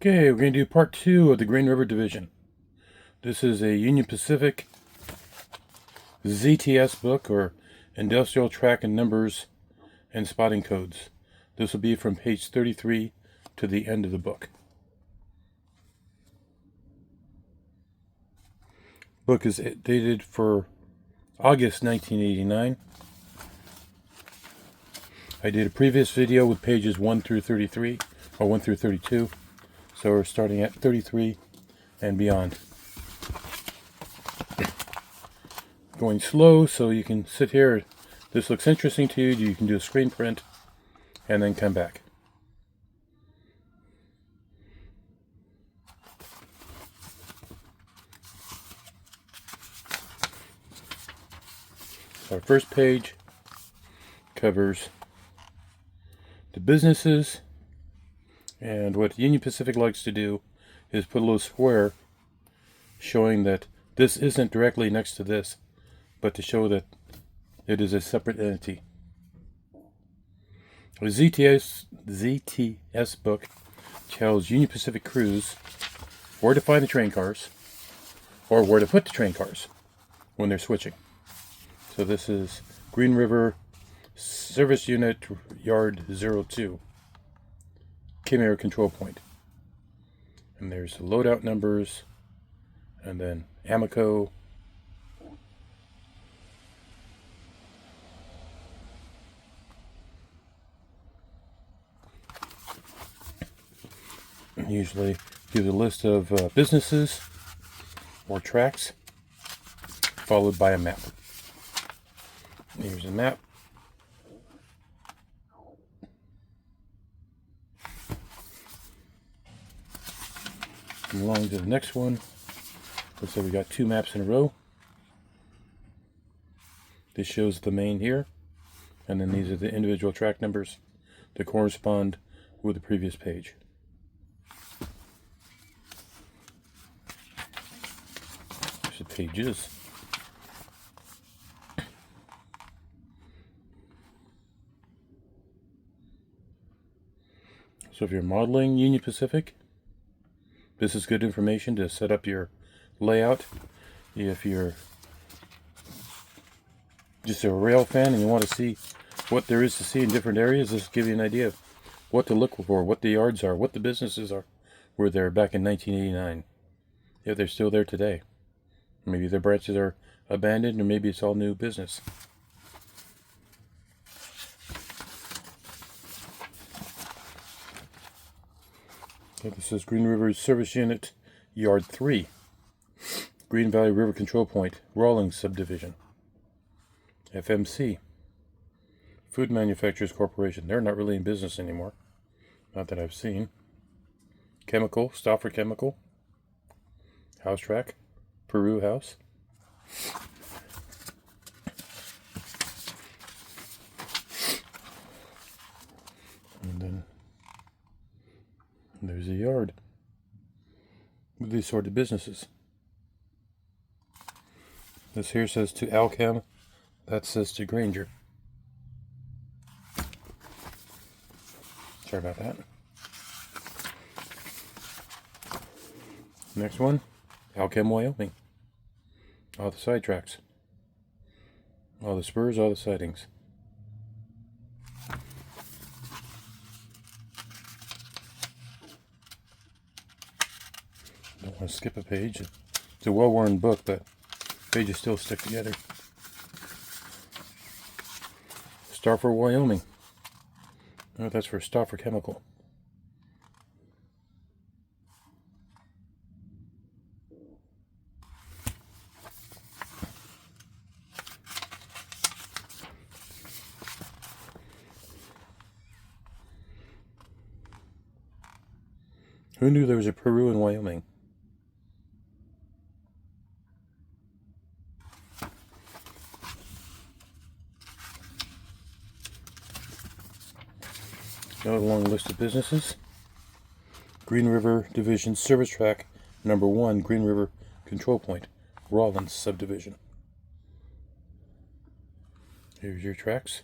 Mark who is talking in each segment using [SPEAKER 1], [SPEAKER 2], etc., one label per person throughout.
[SPEAKER 1] Okay, we're going to do part 2 of the Green River Division. This is a Union Pacific ZTS book, or Industrial Track and Numbers and Spotting Codes. This will be from page 33 to the end of the book. Book is dated for August 1989. I did a previous video with pages 1 through 33, or 1 through 32. So we're starting at 33 and beyond. Going slow so you can sit here. If this looks interesting to you, you can do a screen print and then come back. Our first page covers the businesses, and what Union Pacific likes to do is put a little square showing that this isn't directly next to this, but to show that it is a separate entity. The ZTS book tells Union Pacific crews where to find the train cars, or where to put the train cars when they're switching. So this is Green River Service Unit Yard 02. Chimera control point. And there's the loadout numbers, and then Amico, usually gives a list of businesses or tracks, followed by a map. Here's a map. Along to the next one. Looks like we got 2 maps in a row. This shows the main here, and then these are the individual track numbers that correspond with the previous page. There's the pages. So if you're modeling Union Pacific, this is good information to set up your layout. If you're just a rail fan and you want to see what there is to see in different areas, this will give you an idea of what to look for, what the yards are, what the businesses were there back in 1989. If they're still there today. Maybe their branches are abandoned, or maybe it's all new business. So this is Green River Service Unit Yard 3. Green Valley River Control Point, Rawlings Subdivision. FMC. Food Manufacturers Corporation. They're not really in business anymore. Not that I've seen. Chemical, Stauffer Chemical. House Track. Peru House. And then there's a yard with these sort of businesses. This here says to Alchem, that says to Granger. Sorry about that. Next one, Alchem, Wyoming. All the side tracks. All the spurs, all the sidings. Don't want to skip a page. It's a well-worn book, but pages still stick together. Stauffer, Wyoming. Oh, that's for Stauffer Chemical. Who knew there was a Peru in Wyoming? Another long list of businesses. Green River Division Service Track Number 1, Green River Control Point, Rawlins Subdivision. Here's your tracks.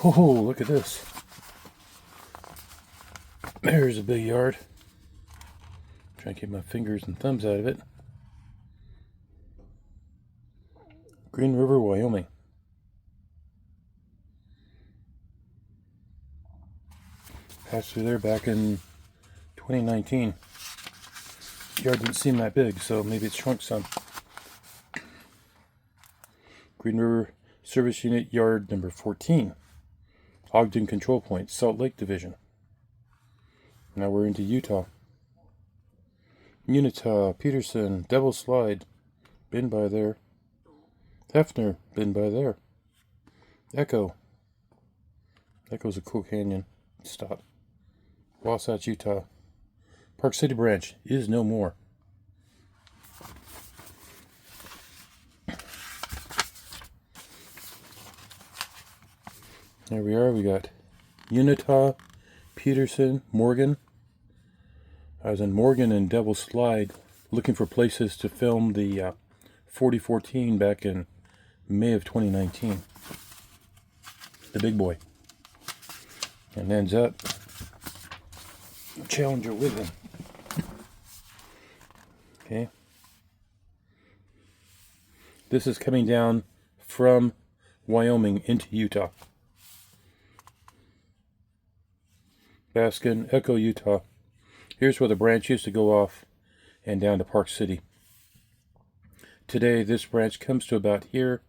[SPEAKER 1] Oh, look at this. There's a big yard. Trying to keep my fingers and thumbs out of it. Green River, Wyoming. Passed through there back in 2019. The yard didn't seem that big, so maybe it's shrunk some. Green River Service Unit Yard number 14. Ogden Control Point, Salt Lake Division. Now we're into Utah. Unitah, Peterson, Devil Slide, been by there. Hefner, been by there. Echo. Echo's a cool canyon. Stop. Wasatch, Utah. Park City Branch is no more. There we are. We got Unitah, Peterson, Morgan. I was in Morgan and Devil Slide looking for places to film the 4014 back in May of 2019. The big boy. And ends up Challenger with him. Okay. This is coming down from Wyoming into Utah. Baskin, Echo, Utah. Here's where the branch used to go off and down to Park City. Today, this branch comes to about here,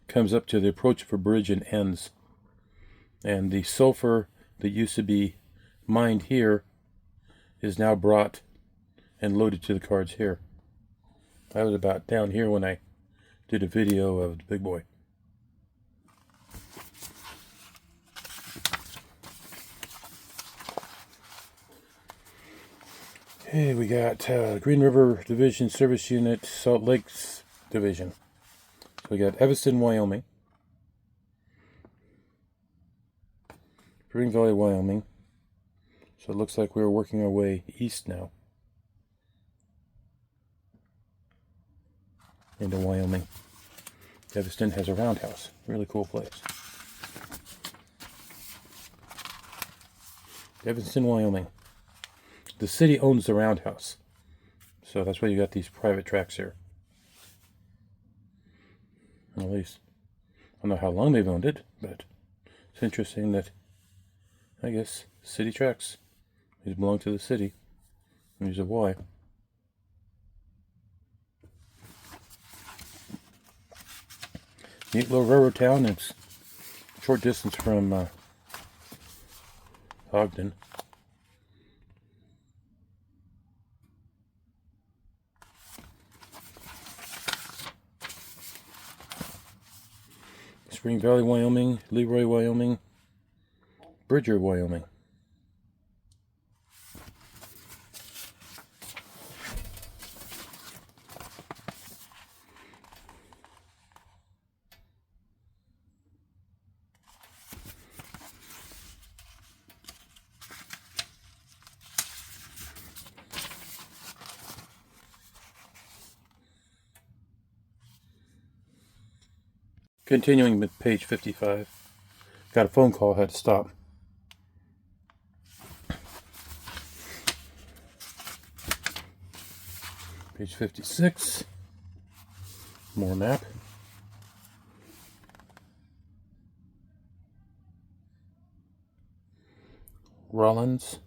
[SPEAKER 1] comes up to the approach of a bridge and ends. And the sulfur that used to be mined here is now brought and loaded to the cards here. I was about down here when I did a video of the big boy. Okay, we got Green River Division Service Unit, Salt Lakes Division. So we got Evanston, Wyoming. Spring Valley, Wyoming. So it looks like we're working our way east now into Wyoming. Evanston has a roundhouse. Really cool place. Evanston, Wyoming. The city owns the roundhouse. So that's why you got these private tracks here. At least, I don't know how long they've owned it, but it's interesting that, I guess, city tracks. These belong to the city. And there's a why. Neat little railroad town. It's a short distance from Ogden. Spring Valley, Wyoming, Leroy, Wyoming, Bridger, Wyoming. Continuing with page 55. Got a phone call, had to stop. Page 56. More map. Rollins,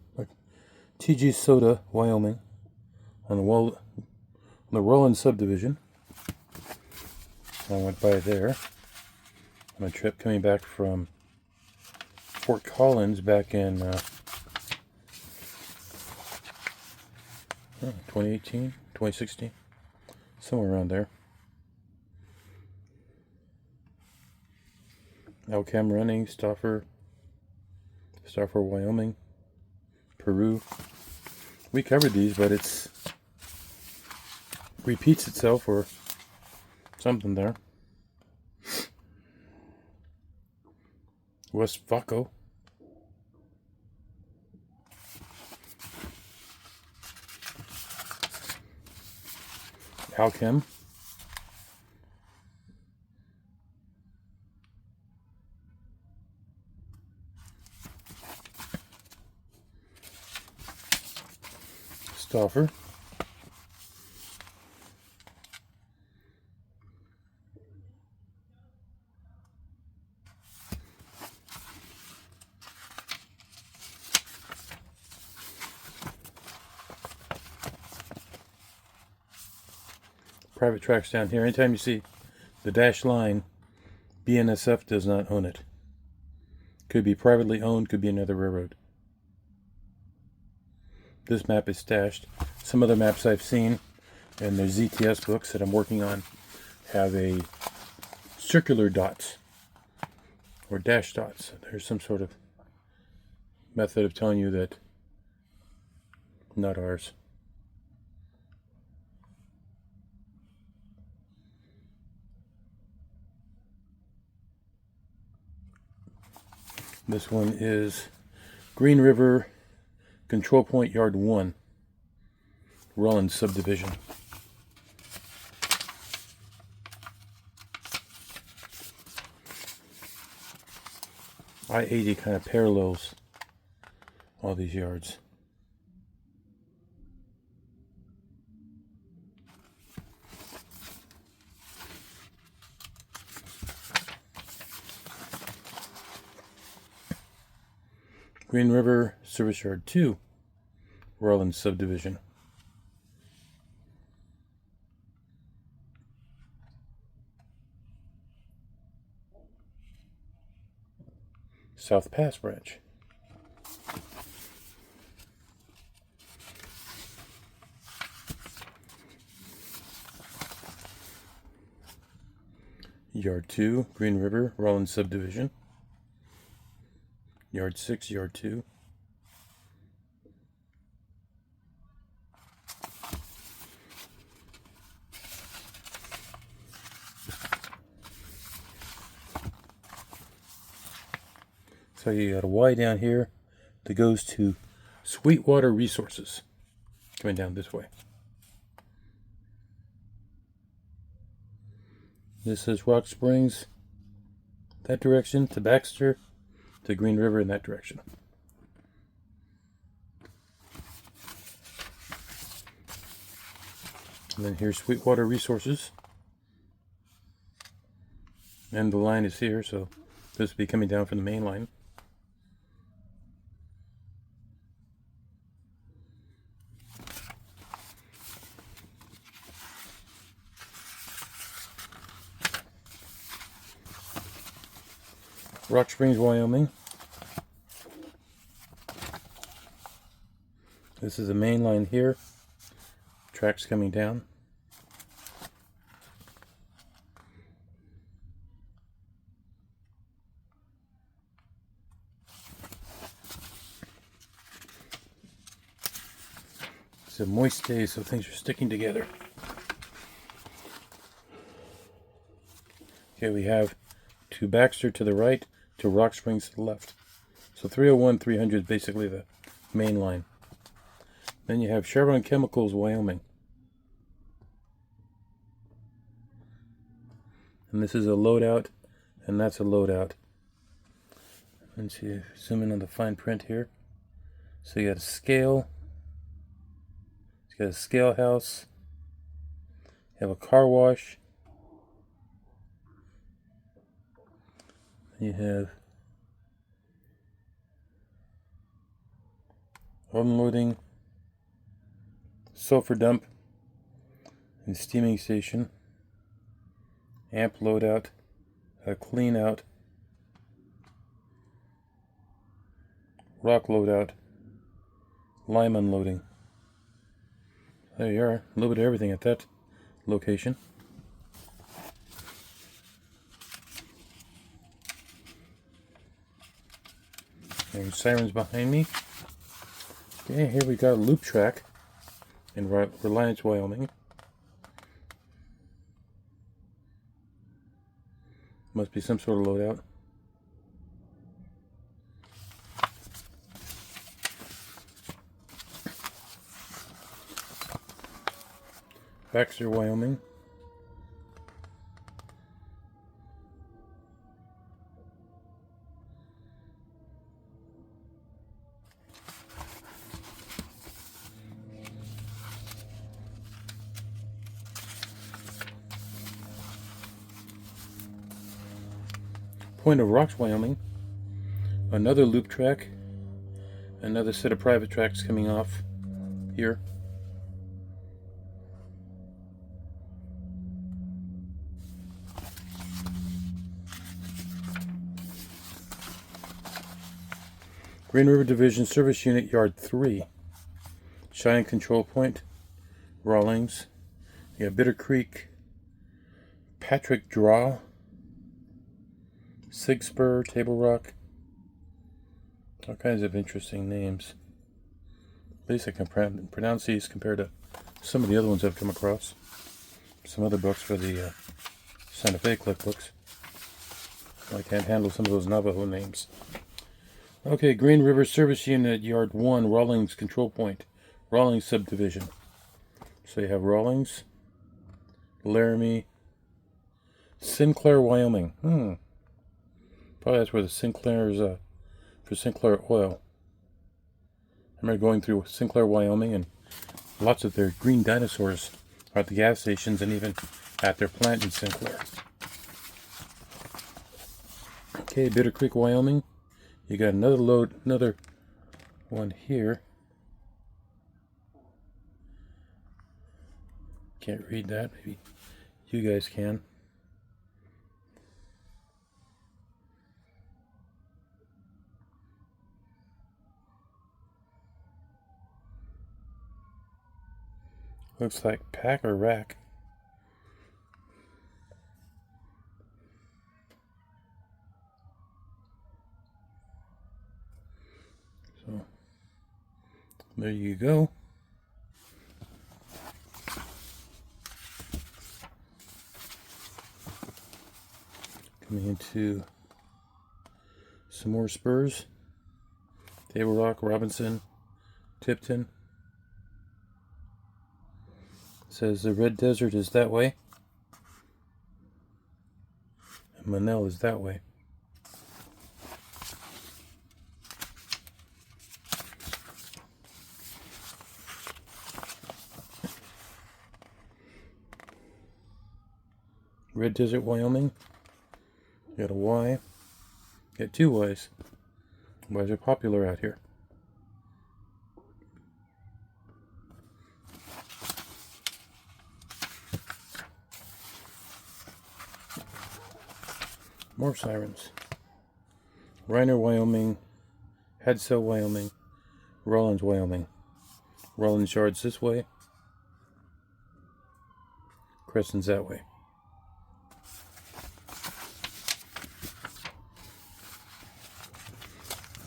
[SPEAKER 1] TG Soda, Wyoming, on the Rollins subdivision. I went by there on a trip coming back from Fort Collins back in 2018, 2016, somewhere around there. Alcam Running, Stauffer, Wyoming, Peru. We covered these, but it's repeats itself or something there. West Vaco. Alchem. offer. Private tracks down here. Anytime you see the dashed line, BNSF does not own it. Could be privately owned, could be another railroad. This map is stashed. Some other maps I've seen, and there's ZTS books that I'm working on, have a circular dots or dash dots. There's some sort of method of telling you that. Not ours. This one is Green River Control Point Yard 1, Rollins subdivision. I-80 kind of parallels all these yards. Green River Service Yard 2, Rollins subdivision. South Pass branch. Yard 2, Green River, Rollins subdivision. Yard 6, Yard 2. So you got a Y down here that goes to Sweetwater Resources, coming down this way. This is Rock Springs, that direction, to Baxter, to Green River in that direction. And then here's Sweetwater Resources. And the line is here, so this will be coming down from the main line. Rock Springs, Wyoming. This is the main line here. Tracks coming down. It's a moist day, so things are sticking together. Okay, we have to Baxter to the right, to Rock Springs to the left. So 301, 300 is basically the main line. Then you have Chevron Chemicals, Wyoming. And this is a loadout, and that's a loadout. And so you zoom in on the fine print here. So you got a scale. You got a scale house. You have a car wash. You have unloading, sulfur dump, and steaming station, amp loadout, a clean out, rock loadout, lime unloading. There you are, a little bit of everything at that location. There's sirens behind me. Okay, here we got a loop track in Reliance, Wyoming. Must be some sort of loadout. Baxter, Wyoming. Point of Rocks, Wyoming. Another loop track. Another set of private tracks coming off here. Green River Division Service Unit Yard 3. Cheyenne Control Point. Rawlings. You got Bitter Creek. Patrick Draw. Sig Spur, Table Rock. All kinds of interesting names. At least I can pronounce these compared to some of the other ones I've come across. Some other books for the Santa Fe cookbooks. I can't handle some of those Navajo names. Okay, Green River Service Unit, Yard 1, Rawlings Control Point, Rawlings Subdivision. So you have Rawlings, Laramie, Sinclair, Wyoming. Probably that's where the Sinclair is, for Sinclair Oil. I remember going through Sinclair, Wyoming, and lots of their green dinosaurs are at the gas stations and even at their plant in Sinclair. Okay, Bitter Creek, Wyoming. You got another one here. Can't read that. Maybe you guys can. Looks like pack or rack. So there you go. Coming into some more spurs. Table Rock, Robinson, Tipton. Says the Red Desert is that way. And Manel is that way. Red Desert, Wyoming. You got a Y. You got two Ys. Ys are popular out here. More sirens. Reiner, Wyoming. Headsail, Wyoming. Rawlins, Wyoming. Rawlins Yards this way. Crescent's that way.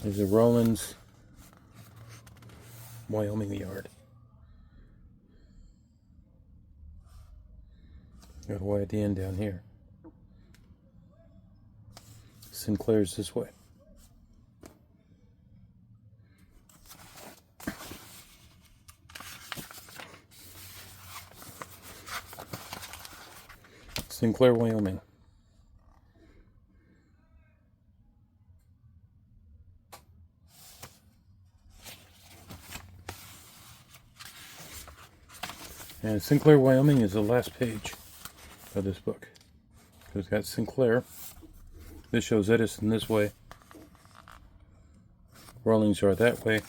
[SPEAKER 1] There's a Rawlins, Wyoming yard. Got a Y at the end down here. Sinclair's this way. Sinclair, Wyoming. And Sinclair, Wyoming is the last page of this book. So it's got Sinclair. This shows Edison this way. Rawlings are that way.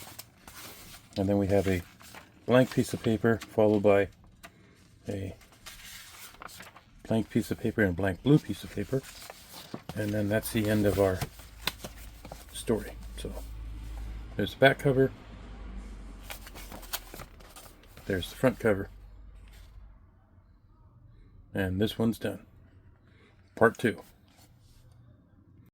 [SPEAKER 1] And then we have a blank piece of paper followed by a blank piece of paper and a blank blue piece of paper. And then that's the end of our story. So there's the back cover. There's the front cover. And this one's done. Part 2.